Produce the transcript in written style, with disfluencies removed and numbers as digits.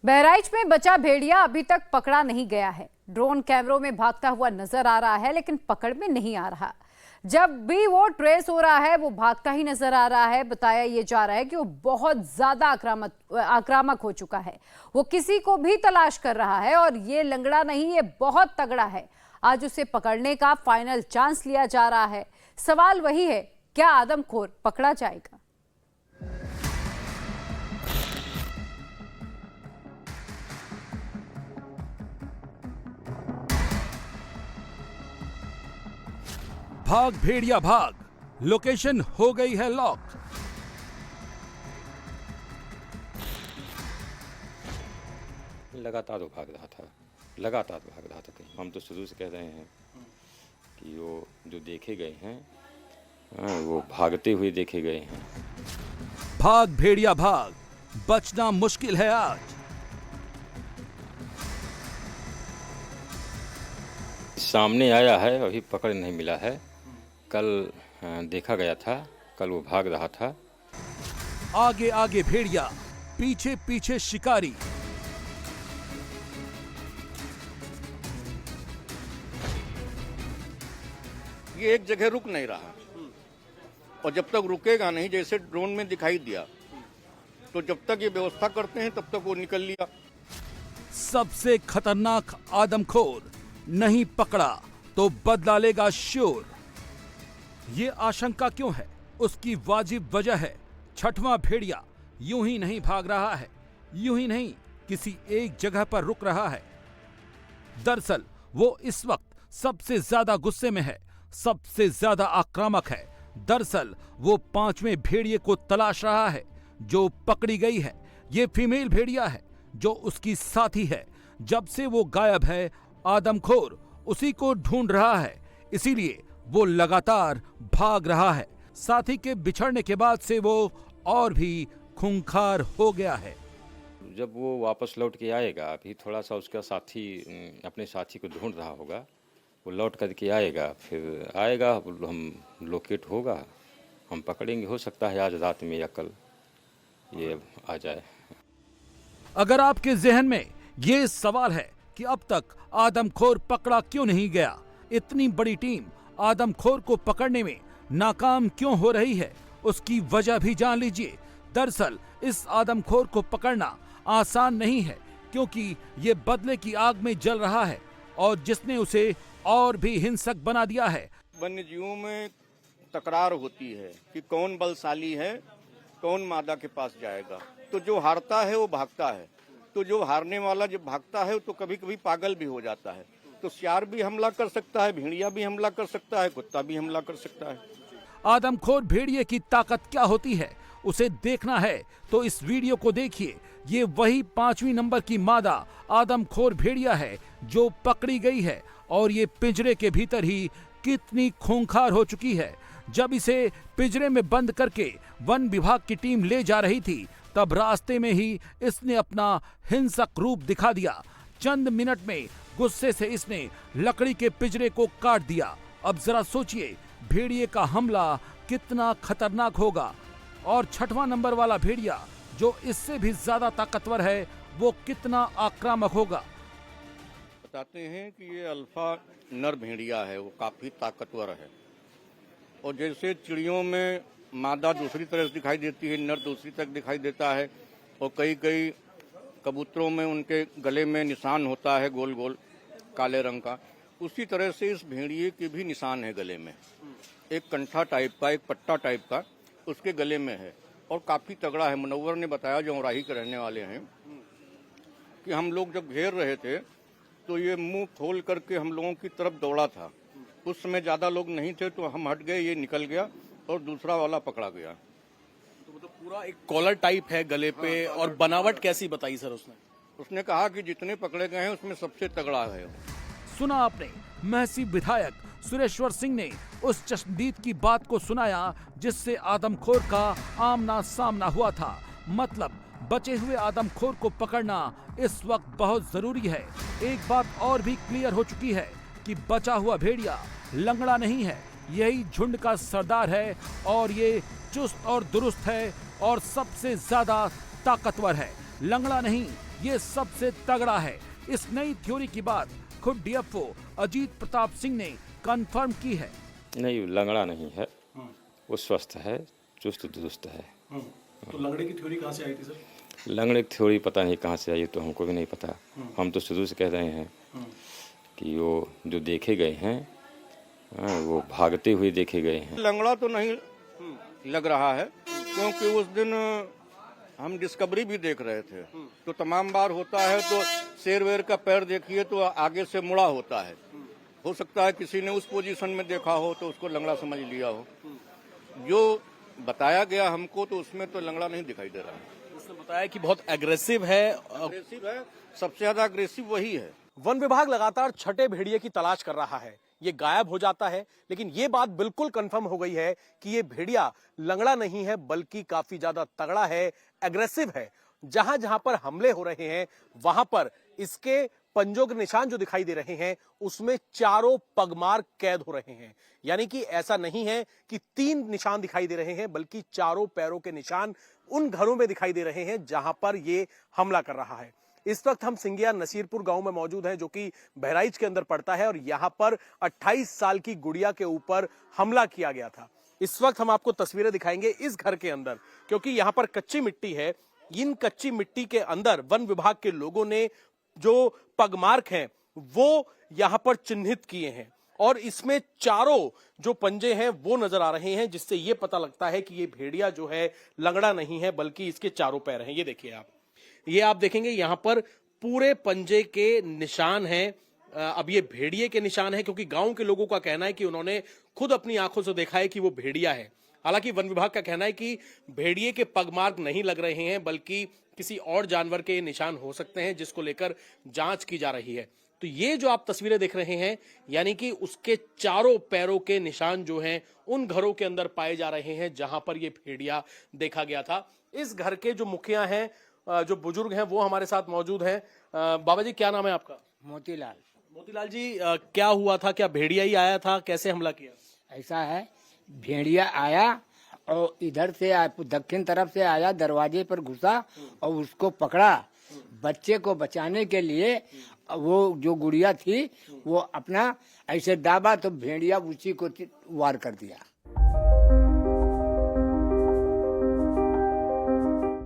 बहराइच में बचा भेड़िया अभी तक पकड़ा नहीं गया है। ड्रोन कैमरों में भागता हुआ नजर आ रहा है, लेकिन पकड़ में नहीं आ रहा। जब भी वो ट्रेस हो रहा है वो भागता ही नजर आ रहा है। बताया ये जा रहा है कि वो बहुत ज्यादा आक्रामक हो चुका है। वो किसी को भी तलाश कर रहा है और ये लंगड़ा नहीं, ये बहुत तगड़ा है। आज उसे पकड़ने का फाइनल चांस लिया जा रहा है। सवाल वही है, क्या आदमखोर पकड़ा जाएगा? भाग भेड़िया भाग, लोकेशन हो गई है लॉक। लगातार वो भाग रहा था कहीं। हम तो शुरू से कह रहे हैं कि वो जो देखे गए हैं वो भागते हुए देखे गए हैं। भाग भेड़िया भाग, बचना मुश्किल है आज। सामने आया है, अभी पकड़ नहीं मिला है। कल देखा गया था, कल वो भाग रहा था। आगे आगे भेड़िया, पीछे पीछे शिकारी। ये एक जगह रुक नहीं रहा, और जब तक रुकेगा नहीं, जैसे ड्रोन में दिखाई दिया, तो जब तक ये व्यवस्था करते हैं तब तक वो निकल लिया। सबसे खतरनाक आदमखोर नहीं पकड़ा तो बदला लेगा श्योर। ये आशंका क्यों है? उसकी वाजिब वजह है, छठवां भेड़िया यूं ही नहीं भाग रहा है, यूं ही नहीं किसी एक जगह पर रुक रहा है। दरअसल वो इस वक्त सबसे ज्यादा गुस्से में है, सबसे ज्यादा आक्रामक है। दरअसल वो पांचवें भेड़िए को तलाश रहा है जो पकड़ी गई है। ये फीमेल भेड़िया है जो उसकी साथी है। जब से वो गायब है, आदमखोर उसी को ढूंढ रहा है, इसीलिए वो लगातार भाग रहा है। साथी के बिछड़ने के बाद से वो और भी खूंखार हो गया है। जब वो वापस लौट के आएगा, अभी थोड़ा सा उसका साथी अपने साथी को ढूंढ रहा होगा, वो लौट करके आएगा, फिर आएगा, हम लोकेट होगा, हम पकड़ेंगे। हो सकता है आज रात में या कल ये आ जाए। अगर आपके जहन में ये सवाल है कि अब तक आदमखोर पकड़ा क्यों नहीं गया, इतनी बड़ी टीम आदमखोर को पकड़ने में नाकाम क्यों हो रही है, उसकी वजह भी जान लीजिए। दरअसल इस आदमखोर को पकड़ना आसान नहीं है, क्योंकि ये बदले की आग में जल रहा है और जिसने उसे और भी हिंसक बना दिया है। वन्य जीवों में तकरार होती है कि कौन बलशाली है, कौन मादा के पास जाएगा। तो जो हारता है वो भागता है, तो जो हारने वाला जब भागता है तो कभी कभी पागल भी हो जाता है। तो सियार भी हमला कर सकता है, भेड़िया भी हमला कर सकता है, कुत्ता भी हमला कर सकता है। आदमखोर भेड़िए की ताकत क्या होती है, उसे देखना है तो इस वीडियो को देखिए। ये वही 5वीं नंबर की मादा आदमखोर भेड़िया है जो पकड़ी गई है, और ये पिंजरे के भीतर ही कितनी खूंखार हो चुकी है। जब इसे पिंजरे में बंद करके वन विभाग की टीम ले जा रही थी, तब रास्ते में ही इसने अपना हिंसक रूप दिखा दिया। चंद मिनट में गुस्से से इसने लकड़ी के पिंजरे को काट दिया। अब जरा सोचिए भेड़िए का हमला कितना खतरनाक होगा, और छठवां नंबर वाला भेड़िया जो इससे भी ज्यादा ताकतवर है वो कितना आक्रामक होगा। बताते हैं कि ये अल्फा नर भेड़िया है, वो काफी ताकतवर है। और जैसे चिड़ियों में मादा दूसरी तरफ दिखाई देती है, नर दूसरी तरफ दिखाई देता है, और कई कई कबूतरों में उनके गले में निशान होता है गोल गोल काले रंग का, उसी तरह से इस भेड़िए के भी निशान है गले में। एक कंठा टाइप का, एक पट्टा टाइप का उसके गले में है, और काफी तगड़ा है। मुनव्वर ने बताया, जो औराही के रहने वाले हैं, कि हम लोग जब घेर रहे थे तो ये मुंह खोल करके हम लोगों की तरफ दौड़ा था। उस समय ज्यादा लोग नहीं थे तो हम हट गए, ये निकल गया और दूसरा वाला पकड़ा गया। तो मतलब पूरा एक कॉलर टाइप है गले पे। हाँ, और बनावट कैसी बताई सर उसने? उसने कहा कि जितने पकड़े गए हैं उसमें सबसे तगड़ा है। सुना आपने, महसी विधायक सुरेश्वर सिंह ने उस चश्मदीद की बात को सुनाया जिससे आदमखोर का आमना सामना हुआ था। मतलब बचे हुए आदमखोर को पकड़ना इस वक्त बहुत जरूरी है। एक बात और भी क्लियर हो चुकी है कि बचा हुआ भेड़िया लंगड़ा नहीं है, यही झुंड का सरदार है, और ये चुस्त और दुरुस्त है और सबसे ज्यादा ताकतवर है। लंगड़ा नहीं, ये सबसे तगड़ा है। इस नई थ्योरी की बात खुद डीएफओ अजीत प्रताप सिंह ने कंफर्म की है। नहीं, लंगड़ा नहीं है, वो स्वस्थ है, चुस्त दुरुस्त है। तो लंगड़े की थ्योरी कहाँ से आई थी सर? लंगड़े की थ्योरी पता नहीं कहाँ से आई, तो हमको भी नहीं पता। हम तो शुरू से कह रहे हैं कि वो जो देखे गए हैं वो भागते हुए देखे गए हैं। लंगड़ा तो नहीं लग रहा है, क्योंकि उस दिन हम डिस्कवरी भी देख रहे थे, तो तमाम बार होता है तो शेर वेर का पैर देखिए तो आगे से मुड़ा होता है। हो सकता है किसी ने उस पोजीशन में देखा हो तो उसको लंगड़ा समझ लिया हो। जो बताया गया हमको तो उसमें तो लंगड़ा नहीं दिखाई दे रहा है। उसने बताया कि बहुत एग्रेसिव है। अग्रेसिव है, सबसे ज्यादा अग्रेसिव वही है। वन विभाग लगातार छठे भेड़िए की तलाश कर रहा है। ये गायब हो जाता है, लेकिन ये बात बिल्कुल कंफर्म हो गई है कि ये भेड़िया लंगड़ा नहीं है, बल्कि काफी ज्यादा तगड़ा है, एग्रेसिव है। जहां जहां पर हमले हो रहे हैं वहां पर इसके पंजों के निशान जो दिखाई दे रहे हैं उसमें चारों पगमार्क कैद हो रहे हैं। यानी कि ऐसा नहीं है कि 3 निशान दिखाई दे रहे हैं, बल्कि चारों पैरों के निशान उन घरों में दिखाई दे रहे हैं जहां पर ये हमला कर रहा है। इस वक्त हम सिंगिया नसीरपुर गांव में मौजूद हैं, जो कि बहराइच के अंदर पड़ता है, और यहां पर 28 साल की गुड़िया के ऊपर हमला किया गया था। इस वक्त हम आपको तस्वीरें दिखाएंगे इस घर के अंदर, क्योंकि यहां पर कच्ची मिट्टी है। इन कच्ची मिट्टी के अंदर वन विभाग के लोगों ने जो पगमार्क हैं वो यहां पर चिन्हित किए हैं, और इसमें चारों जो पंजे हैं वो नजर आ रहे हैं, जिससे ये पता लगता है कि ये भेड़िया जो है लंगड़ा नहीं है, बल्कि इसके चारों पैर हैं। ये देखिए ये आप देखेंगे यहां पर पूरे पंजे के निशान हैं। अब ये भेड़िए के निशान है, क्योंकि गांव के लोगों का कहना है कि उन्होंने खुद अपनी आंखों से देखा है कि वो भेड़िया है। हालांकि वन विभाग का कहना है कि भेड़िए के पगमार्क नहीं लग रहे हैं, बल्कि किसी और जानवर के निशान हो सकते हैं, जिसको लेकर जांच की जा रही है। तो ये जो आप तस्वीरें देख रहे हैं, यानी कि उसके चारों पैरों के निशान जो हैं उन घरों के अंदर पाए जा रहे हैं जहां पर ये भेड़िया देखा गया था। इस घर के जो मुखिया हैं, जो बुजुर्ग हैं, वो हमारे साथ मौजूद हैं। बाबा जी, क्या नाम है आपका? मोतीलाल। मोतीलाल जी, क्या हुआ था? क्या भेड़िया ही आया था? कैसे हमला किया? ऐसा है, भेड़िया आया और इधर से दक्षिण तरफ से आया, दरवाजे पर घुसा और उसको पकड़ा। बच्चे को बचाने के लिए वो जो गुड़िया थी वो अपना ऐसे दाबा तो भेड़िया उसी को वार कर दिया।